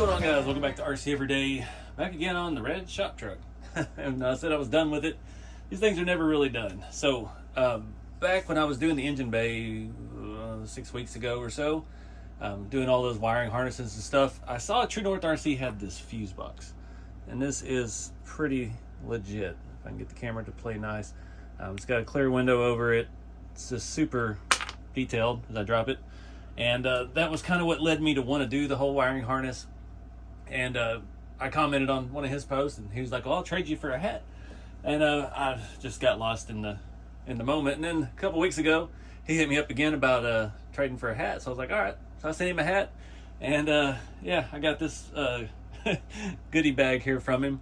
going on, guys? Welcome back to RC Everyday. Back again on the red shop truck. And I said I was done with it. These things are never really done. So back when I was doing the engine bay 6 weeks ago or so, doing all those wiring harnesses and stuff, I saw True North RC had this fuse box, and this is pretty legit. If I can get the camera to play nice. It's got a clear window over it. It's just super detailed as I drop it. And that was kind of what led me to want to do the whole wiring harness. And I commented on one of his posts, and he was like, "Well, I'll trade you for a hat." And I just got lost in the moment. And then a couple weeks ago, he hit me up again about trading for a hat. So I was like, all right. So I sent him a hat, and yeah, I got this goodie bag here from him.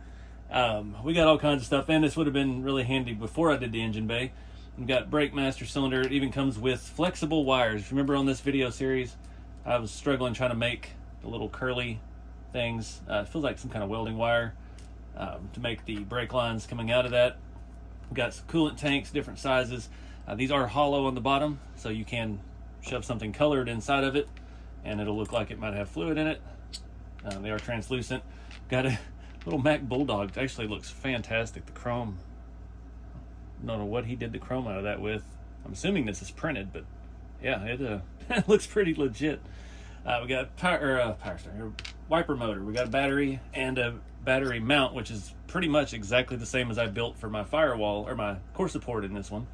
We got all kinds of stuff, and this would have been really handy before I did the engine bay. We've got brake master cylinder. It even comes with flexible wires. If you remember on this video series, I was struggling trying to make the little curly things. It feels like some kind of welding wire to make the brake lines coming out of that. We've got some coolant tanks, different sizes. These are hollow on the bottom, so you can shove something colored inside of it, and it'll look like it might have fluid in it. They are translucent. Got a little Mac Bulldog. It actually looks fantastic. The chrome, I don't know what he did the chrome out of that with. I'm assuming this is printed, but yeah, it looks pretty legit. We got wiper motor. We got a battery and a battery mount, which is pretty much exactly the same as I built for my firewall or my core support in this one.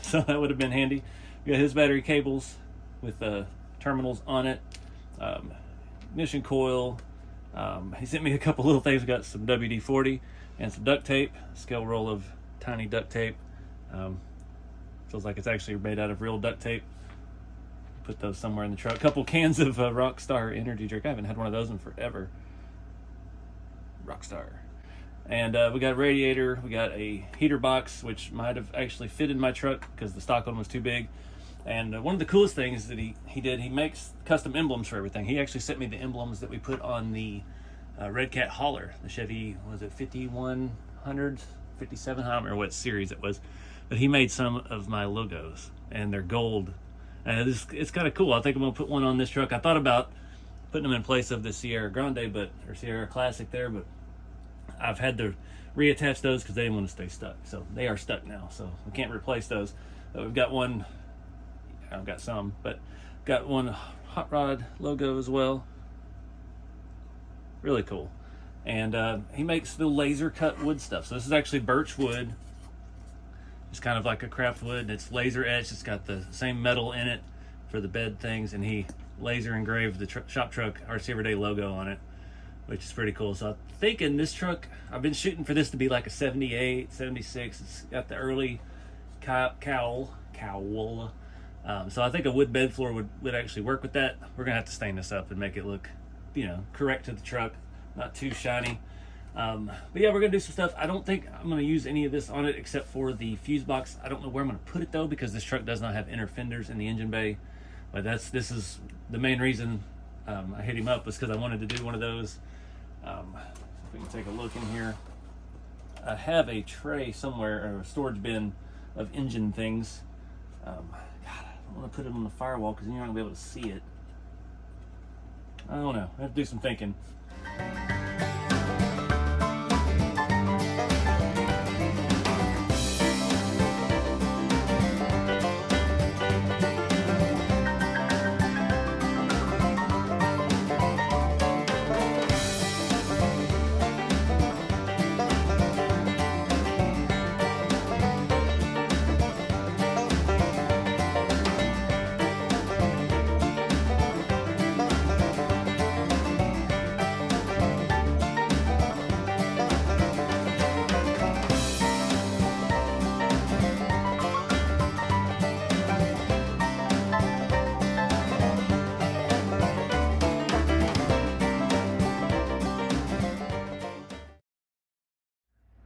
So that would have been handy. We got his battery cables with terminals on it. Ignition coil. He sent me a couple little things. We got some WD-40 and some duct tape. Scale roll of tiny duct tape. Feels like it's actually made out of real duct tape. Put those somewhere in the truck. A couple cans of Rockstar energy drink. I haven't had one of those in forever. Rockstar. And we got a radiator. We got a heater box, which might have actually fitted my truck because the stock one was too big. And one of the coolest things that he makes custom emblems for everything. He actually sent me the emblems that we put on the Red Cat hauler, the Chevy, was it 5100, 57, I don't remember what series it was, but he made some of my logos, and they're gold. And it's kind of cool. I think I'm gonna put one on this truck. I thought about putting them in place of the Sierra Grande, or Sierra Classic there, but I've had to reattach those because they didn't want to stay stuck. So they are stuck now, so we can't replace those. But we've got one, I've got some, but got one Hot Rod logo as well. Really cool. And he makes the laser cut wood stuff. So this is actually birch wood. It's kind of like a craft wood, and it's laser etched. It's got the same metal in it for the bed things, and he laser engraved the shop truck RC Everyday logo on it, which is pretty cool. So I'm thinking this truck, I've been shooting for this to be like a 78, 76. It's got the early cowl. So I think a wood bed floor would actually work with that. We're gonna have to stain this up and make it look, correct to the truck, not too shiny. But yeah, we're gonna do some stuff. I don't think I'm gonna use any of this on it except for the fuse box. I don't know where I'm gonna put it though, because this truck does not have inner fenders in the engine bay. But this is the main reason I hit him up, was because I wanted to do one of those. If we can take a look in here, I have a tray somewhere, or a storage bin of engine things. God, I don't want to put it on the firewall because then you're not gonna be able to see it. I don't know. I have to do some thinking.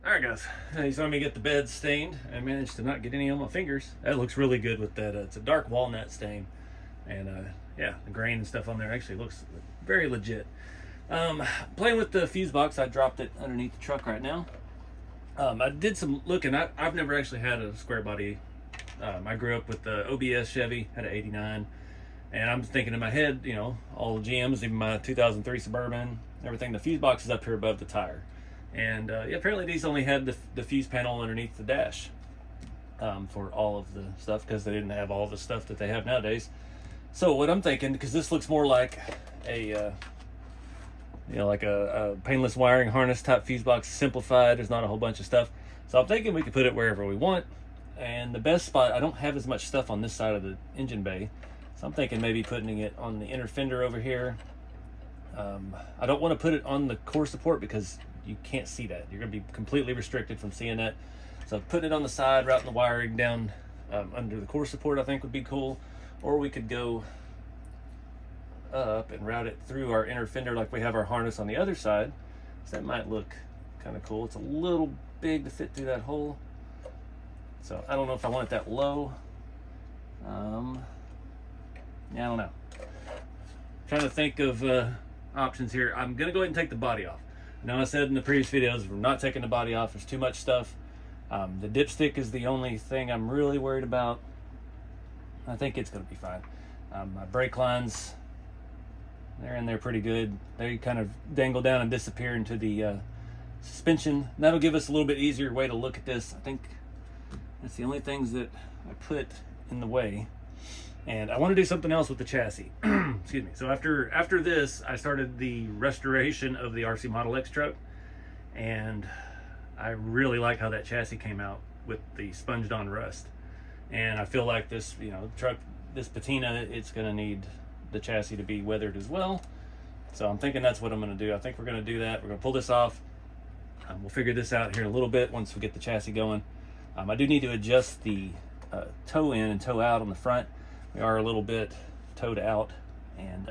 Alright guys, you saw me get the bed stained. I managed to not get any on my fingers. That looks really good with that. It's a dark walnut stain. And yeah, the grain and stuff on there actually looks very legit. Playing with the fuse box, I dropped it underneath the truck right now. I did some looking. I've never actually had a square body. I grew up with the OBS Chevy, had an 89. And I'm thinking in my head, all the GMs, even my 2003 Suburban, everything, the fuse box is up here above the tire. And apparently these only had the fuse panel underneath the dash for all of the stuff, because they didn't have all the stuff that they have nowadays. So what I'm thinking, because this looks more like a like a painless wiring harness type fuse box, simplified. There's not a whole bunch of stuff. So I'm thinking we could put it wherever we want. And the best spot, I don't have as much stuff on this side of the engine bay, so I'm thinking maybe putting it on the inner fender over here. I don't want to put it on the core support because you can't see that. You're going to be completely restricted from seeing that. So putting it on the side, routing the wiring down under the core support, I think would be cool. Or we could go up and route it through our inner fender like we have our harness on the other side. So that might look kind of cool. It's a little big to fit through that hole. So I don't know if I want it that low. Yeah, I don't know. Trying to think of options here. I'm gonna go ahead and take the body off. Now, I said in the previous videos, we're not taking the body off. There's too much stuff. The dipstick is the only thing I'm really worried about. I think it's gonna be fine. My brake lines, they're in there pretty good. They kind of dangle down and disappear into the suspension. That'll give us a little bit easier way to look at this. I think that's the only things that I put in the way. And I want to do something else with the chassis. Excuse me. So after this, I started the restoration of the RC Model X truck, and I really like how that chassis came out with the sponged on rust. And I feel like this, truck, this patina, it's going to need the chassis to be weathered as well. So I'm thinking that's what I'm going to do. I think we're going to do that. We're going to pull this off. We'll figure this out here in a little bit once we get the chassis going. I do need to adjust the toe in and toe out on the front. We are a little bit towed out, and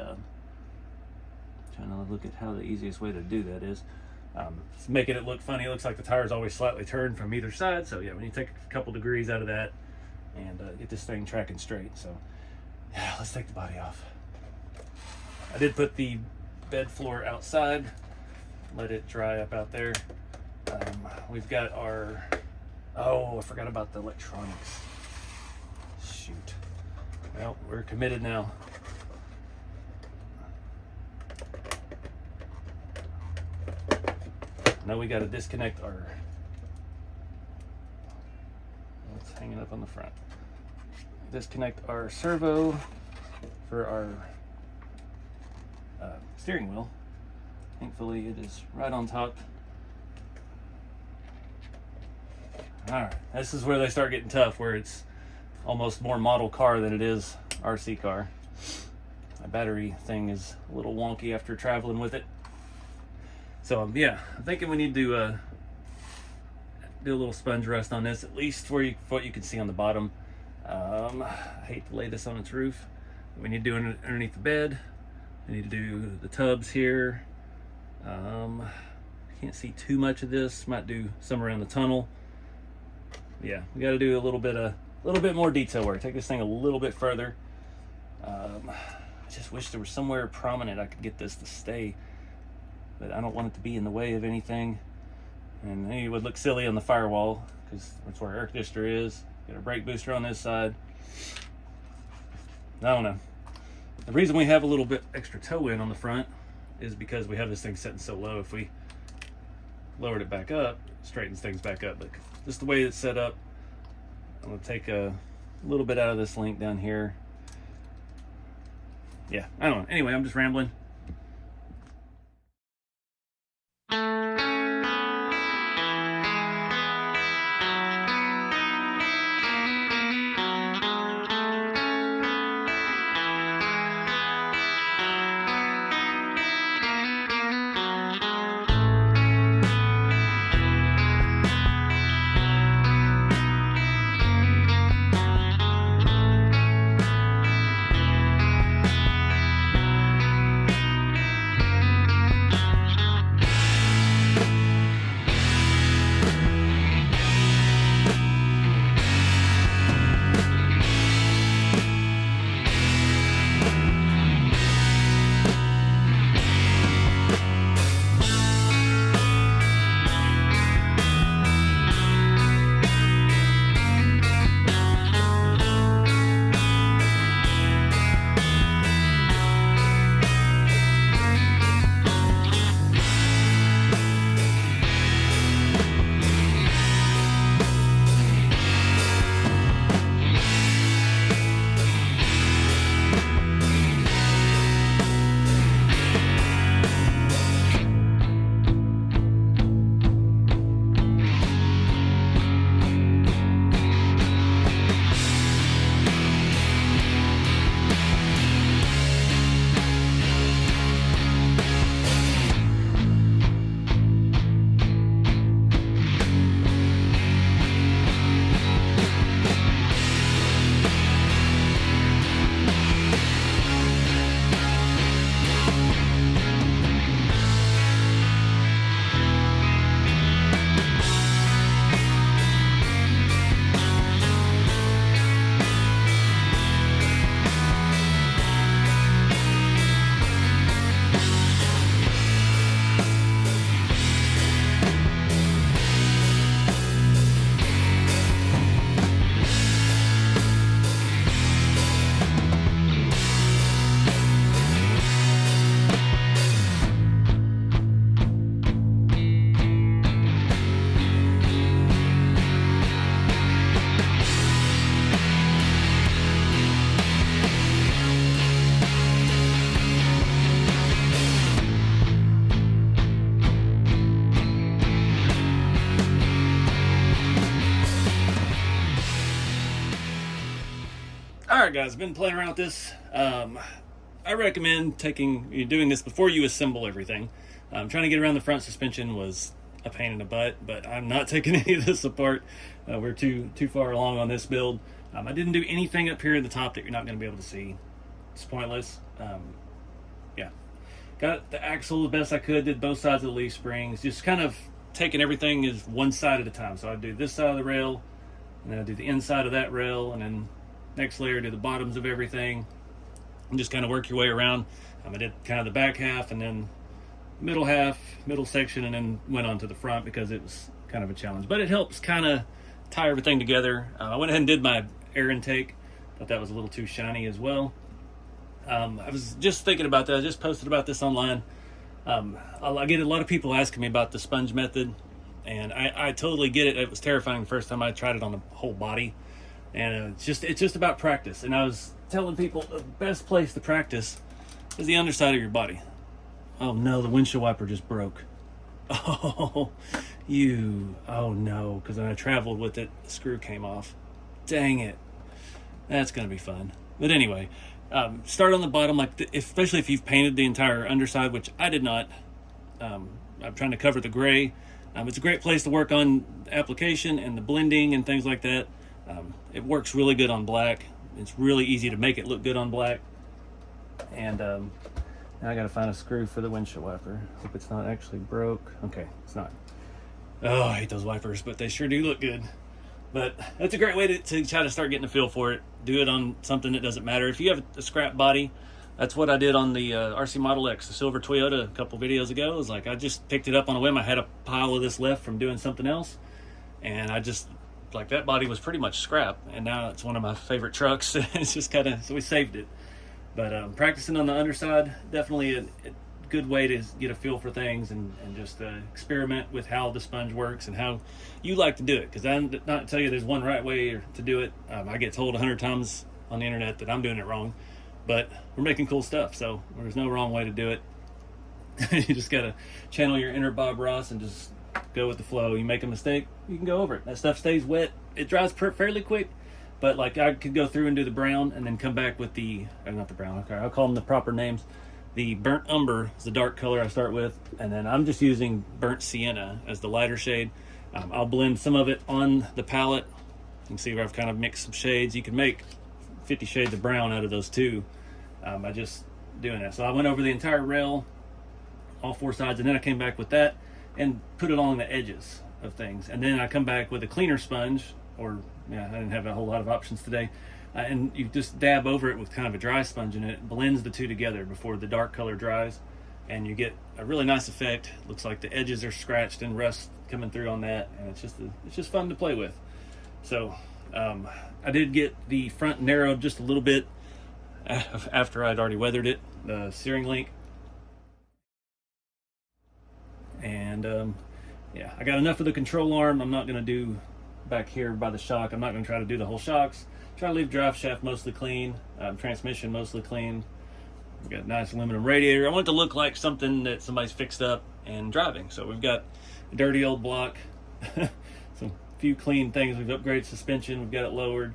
trying to look at how the easiest way to do that is. It's making it look funny. It looks like the tire's always slightly turned from either side. So yeah, we need to take a couple degrees out of that and get this thing tracking straight. So yeah, let's take the body off. I did put the bed floor outside, let it dry up out there. We've got our, oh, I forgot about the electronics. Shoot. Well, we're committed now. Now we got to disconnect our, it's hanging up on the front. Disconnect our servo for our steering wheel. Thankfully it is right on top. All right, this is where they start getting tough, where it's almost more model car than it is RC car. My battery thing is a little wonky after traveling with it. So yeah, I'm thinking we need to do a little sponge rust on this, at least for what you can see on the bottom. I hate to lay this on its roof. We need to do it underneath the bed. We need to do the tubs here. Can't see too much of this. Might do some around the tunnel. Yeah, we got to do a little bit more detail work. Take this thing a little bit further. I just wish there was somewhere prominent I could get this to stay, but I don't want it to be in the way of anything. And it would look silly on the firewall because that's where our air conditioner is. Got a brake booster on this side. I don't know. The reason we have a little bit extra toe in on the front is because we have this thing setting so low. If we lowered it back up, it straightens things back up. But just the way it's set up, I'm going to take a little bit out of this link down here. Yeah, I don't know. Anyway, I'm just rambling. right, guys, been playing around with this. I recommend doing this before you assemble everything. Trying to get around the front suspension was a pain in the butt, but I'm not taking any of this apart. We're too far along on this build. I didn't do anything up here at the top that you're not going to be able to see. It's pointless. Yeah, got the axle the best I could, did both sides of the leaf springs, just kind of taking everything as one side at a time. So I do this side of the rail, and then I do the inside of that rail, and then next layer do the bottoms of everything, and just kind of work your way around. I did kind of the back half, and then middle half, middle section, and then went on to the front because it was kind of a challenge. But it helps kind of tie everything together. I went ahead and did my air intake. Thought that was a little too shiny as well. I was just thinking about that. I just posted about this online. I get a lot of people asking me about the sponge method, and I totally get it. It was terrifying the first time I tried it on the whole body, and it's just about practice. And I was telling people the best place to practice is the underside of your body. Oh no, the windshield wiper just broke. Oh no, because when I traveled with it, the screw came off. Dang it. That's gonna be fun. But anyway, start on the bottom, especially if you've painted the entire underside, which I did not. I'm trying to cover the gray. It's a great place to work on application and the blending and things like that. It works really good on black. It's really easy to make it look good on black. And now I gotta find a screw for the windshield wiper. Hope it's not actually broke. Okay, it's not. Oh, I hate those wipers, but they sure do look good. But that's a great way to try to start getting a feel for it. Do it on something that doesn't matter. If you have a scrap body, that's what I did on the RC Model X, the silver Toyota, a couple videos ago. It was like I just picked it up on a whim. I had a pile of this left from doing something else, and I just, like, that body was pretty much scrap, and now it's one of my favorite trucks. It's just kind of, so we saved it. But practicing on the underside, definitely a good way to get a feel for things and just experiment with how the sponge works and how you like to do it. Because I'm not tell you there's one right way to do it. I get told 100 times on the internet that I'm doing it wrong, but we're making cool stuff, so there's no wrong way to do it. You just gotta channel your inner Bob Ross and just go with the flow. You make a mistake, you can go over it. That stuff stays wet. It dries fairly quick, but like I could go through and do the brown and then come back with the, not the brown, okay, I'll call them the proper names. The burnt umber is the dark color I start with, and then I'm just using burnt sienna as the lighter shade. I'll blend some of it on the palette. You can see where I've kind of mixed some shades. You can make 50 shades of brown out of those too by just doing that. So I went over the entire rail, all four sides, and then I came back with that and put it along the edges of things. And then I come back with a cleaner sponge, or yeah, I didn't have a whole lot of options today. And you just dab over it with kind of a dry sponge, and it blends the two together before the dark color dries, and you get a really nice effect. Looks like the edges are scratched and rust coming through on that, and it's just fun to play with. So I did get the front narrowed just a little bit after I'd already weathered it, the steering link, and yeah, I got enough of the control arm. I'm not going to do back here by the shock. I'm not going to try to do the whole shocks. Try to leave drive shaft mostly clean, transmission mostly clean. We've got a nice aluminum radiator. I want it to look like something that somebody's fixed up and driving. So we've got a dirty old block, some few clean things. We've upgraded suspension. We've got it lowered.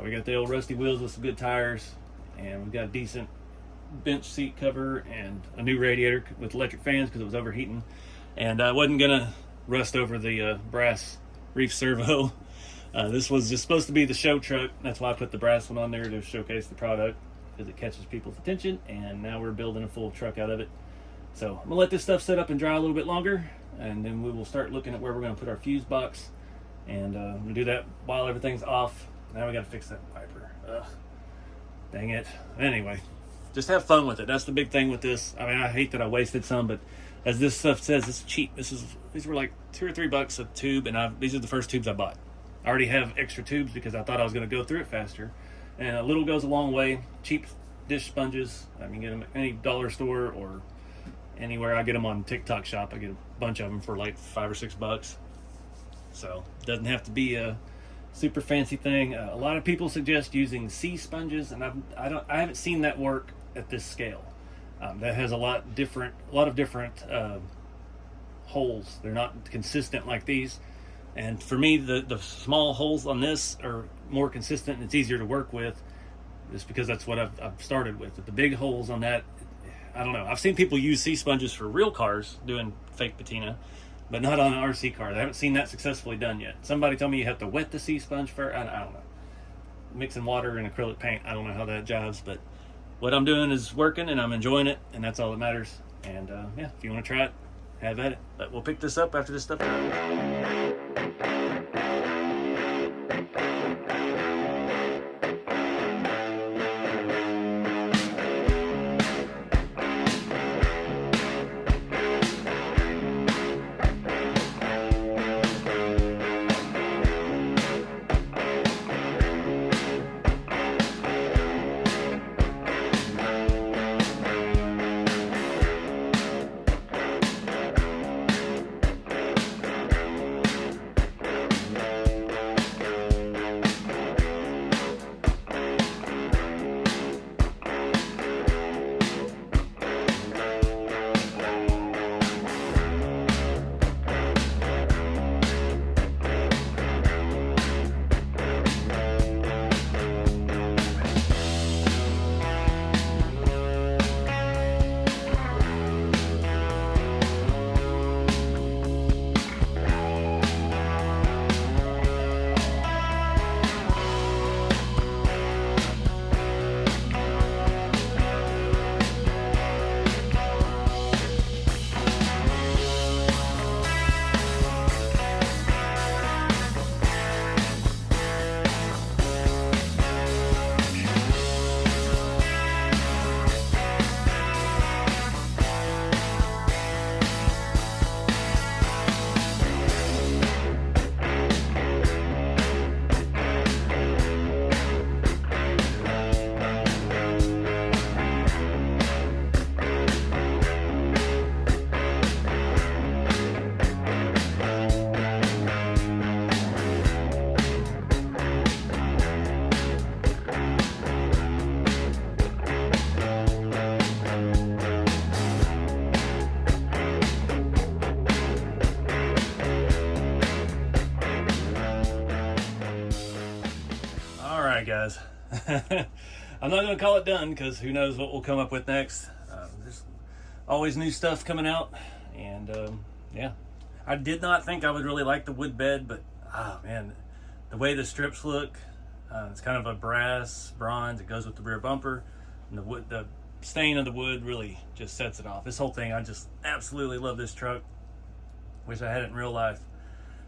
We got the old rusty wheels with some good tires, and we've got a decent bench seat cover and a new radiator with electric fans because it was overheating. And I wasn't gonna rust over the brass reef servo. This was just supposed to be the show truck. That's why I put the brass one on there, to showcase the product, because it catches people's attention. And now we're building a full truck out of it. So I'm gonna let this stuff set up and dry a little bit longer, and then we will start looking at where we're gonna put our fuse box. And I'm gonna do that while everything's off. Now we gotta fix that wiper. Ugh, dang it. Anyway, just have fun with it. That's the big thing with this. I mean, I hate that I wasted some, but as this stuff says, it's cheap. These were like $2 or $3 a tube, and these are the first tubes I bought. I already have extra tubes because I thought I was going to go through it faster. And a little goes a long way. Cheap dish sponges. I can get them at any dollar store or anywhere. I get them on TikTok Shop. I get a bunch of them for like $5 or $6. So it doesn't have to be a super fancy thing. A lot of people suggest using C sponges, and I haven't seen that work at this scale. That has a lot of different holes. They're not consistent like these. And for me, the small holes on this are more consistent and it's easier to work with. just because that's what I've started with. The big holes on that, I don't know. I've seen people use C-sponges for real cars doing fake patina, but not on an RC car. I haven't seen that successfully done yet. Somebody told me you have to wet the C-sponge first. I don't know. Mixing water and acrylic paint, I don't know how that jives, but what I'm doing is working and I'm enjoying it, and that's all that matters. And yeah, if you want to try it, have at it. But we'll pick this up after this stuff. Guys, I'm not going to call it done because who knows what we'll come up with next. There's always new stuff coming out, and yeah, I did not think I would really like the wood bed, but man, the way the strips look, it's kind of a bronze. It goes with the rear bumper, and the stain of the wood really just sets it off. This whole thing, I just absolutely love this truck. Wish I had it in real life.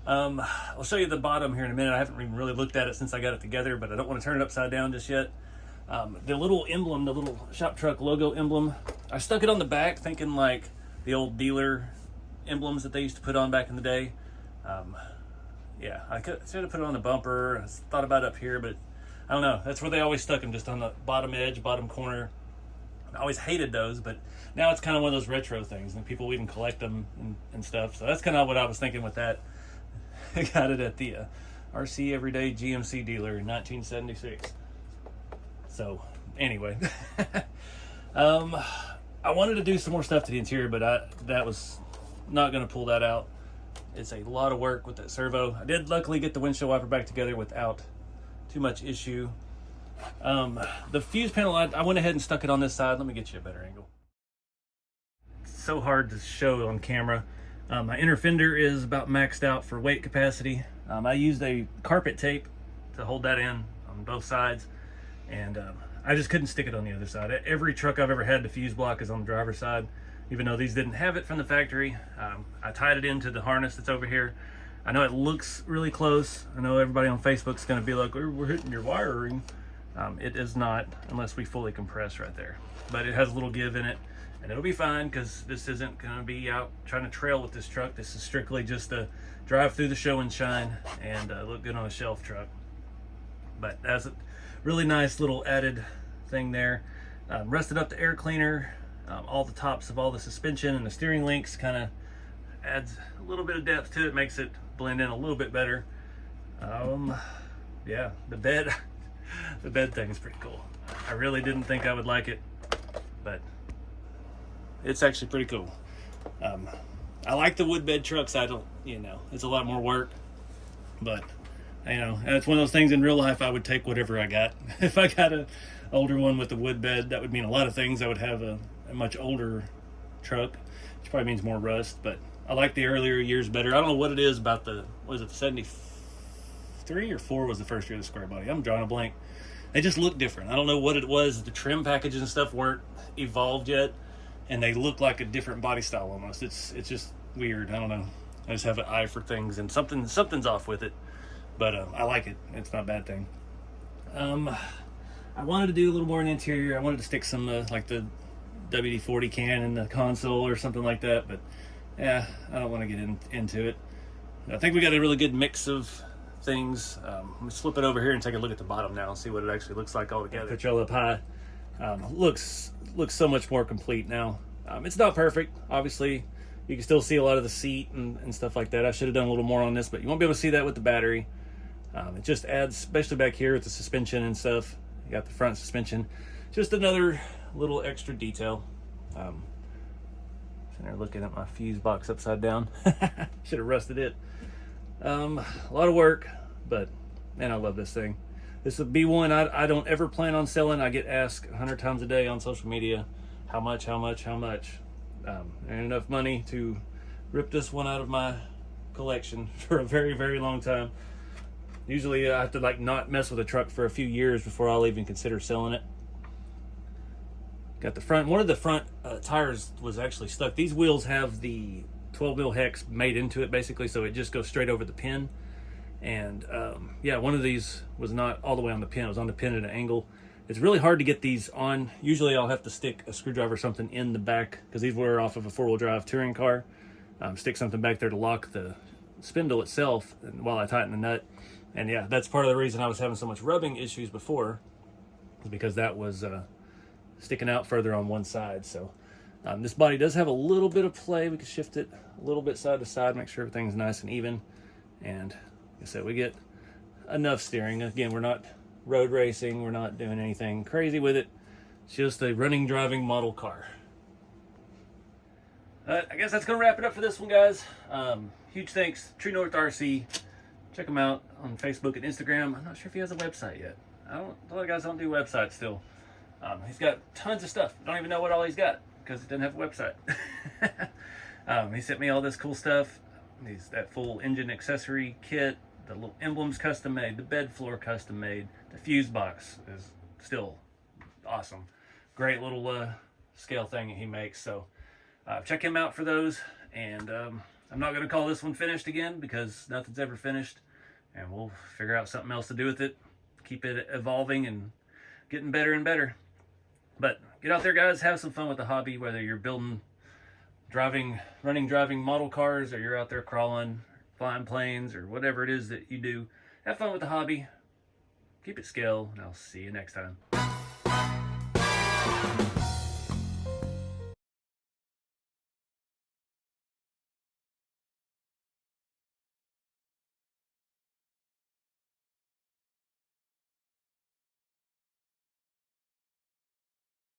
I'll show you the bottom here in a minute. I haven't even really looked at it since I got it together, but I don't want to turn it upside down just yet. The little emblem, the little shop truck logo emblem, I stuck it on the back thinking like the old dealer emblems that they used to put on back in the day. Yeah, I should have put it on the bumper. I thought about it up here, but I don't know. That's where they always stuck them, just on the bottom edge, bottom corner. I always hated those, but now it's kind of one of those retro things, and people even collect them and stuff. So that's kind of what I was thinking with that. I got it at the RC Everyday GMC dealer in 1976. So anyway, I wanted to do some more stuff to the interior, but that was not going to pull that out. It's a lot of work with that servo. I did luckily get the windshield wiper back together without too much issue. The fuse panel, I went ahead and stuck it on this side. Let me get you a better angle. It's so hard to show on camera. My inner fender is about maxed out for weight capacity. I used a carpet tape to hold that in on both sides, and I just couldn't stick it on the other side. Every truck I've ever had, the fuse block is on the driver's side, even though these didn't have it from the factory. I tied it into the harness that's over here. I know it looks really close. I know everybody on Facebook's going to be like, we're hitting your wiring. It is not, unless we fully compress right there. But it has a little give in it. And it'll be fine because this isn't going to be out trying to trail with this truck. This is strictly just to drive through the show and shine and look good on a shelf truck. But that's a really nice little added thing there. Rusted up the air cleaner. All the tops of all the suspension and the steering links kind of adds a little bit of depth to it, makes it blend in a little bit better. Yeah, the bed thing is pretty cool. I really didn't think I would like it, but it's actually pretty cool. I like the wood bed trucks. I don't, it's a lot more work, but You know, and it's one of those things in real life I would take whatever I got. If I got a older one with the wood bed, that would mean a lot of things. I would have a much older truck, which probably means more rust, but I like the earlier years better. I don't know what it is about the, was it the 73 or 4 was the first year of the square body? I'm drawing a blank. They just look different. I don't know what it was. The trim packages and stuff weren't evolved yet, and they look like a different body style almost. It's just weird. I don't know. I just have an eye for things, and something's off with it. But I like it. It's not a bad thing. I wanted to do a little more in the interior. I wanted to stick some like the WD-40 can in the console or something like that. But yeah, I don't want to get into it. I think we got a really good mix of things. Let's flip it over here and take a look at the bottom now and see what it actually looks like all together. Put y'all up high. Looks so much more complete now. It's not perfect, obviously. You can still see a lot of the seat and stuff like that. I should have done a little more on this, but you won't be able to see that with the battery. It just adds, especially back here with the suspension and stuff. You got the front suspension. Just another little extra detail. Sitting there looking at my fuse box upside down. Should have rusted it. A lot of work, but man, I love this thing. This would be one I don't ever plan on selling. I get asked 100 times a day on social media, how much? There ain't enough money to rip this one out of my collection for a very, very long time. Usually I have to like not mess with a truck for a few years before I'll even consider selling it. Got the front, one of the front tires was actually stuck. These wheels have the 12 mil hex made into it basically, so it just goes straight over the pin. And yeah, one of these was not all the way on the pin. It was on the pin at an angle. It's really hard to get these on. Usually I'll have to stick a screwdriver or something in the back, because these were off of a 4-wheel drive touring car. Stick something back there to lock the spindle itself while I tighten the nut. And yeah, that's part of the reason I was having so much rubbing issues before, because that was sticking out further on one side. So this body does have a little bit of play. We can shift it a little bit side to side, make sure everything's nice and even. And like I said, we get enough steering. Again, we're not road racing. We're not doing anything crazy with it. It's just a running, driving model car. I guess that's going to wrap it up for this one, guys. Huge thanks, True North RC. Check him out on Facebook and Instagram. I'm not sure if he has a website yet. A lot of guys don't do websites still. He's got tons of stuff. I don't even know what all he's got because he doesn't have a website. He sent me all this cool stuff. That full engine accessory kit, the little emblems custom made, the bed floor custom made, the fuse box is still awesome. Great little scale thing he makes. So check him out for those. And I'm not going to call this one finished again because nothing's ever finished. And we'll figure out something else to do with it. Keep it evolving and getting better and better. But get out there, guys. Have some fun with the hobby, whether you're building, driving model cars, or you're out there crawling, flying planes, or whatever it is that you do. Have fun with the hobby. Keep it scale, and I'll see you next time.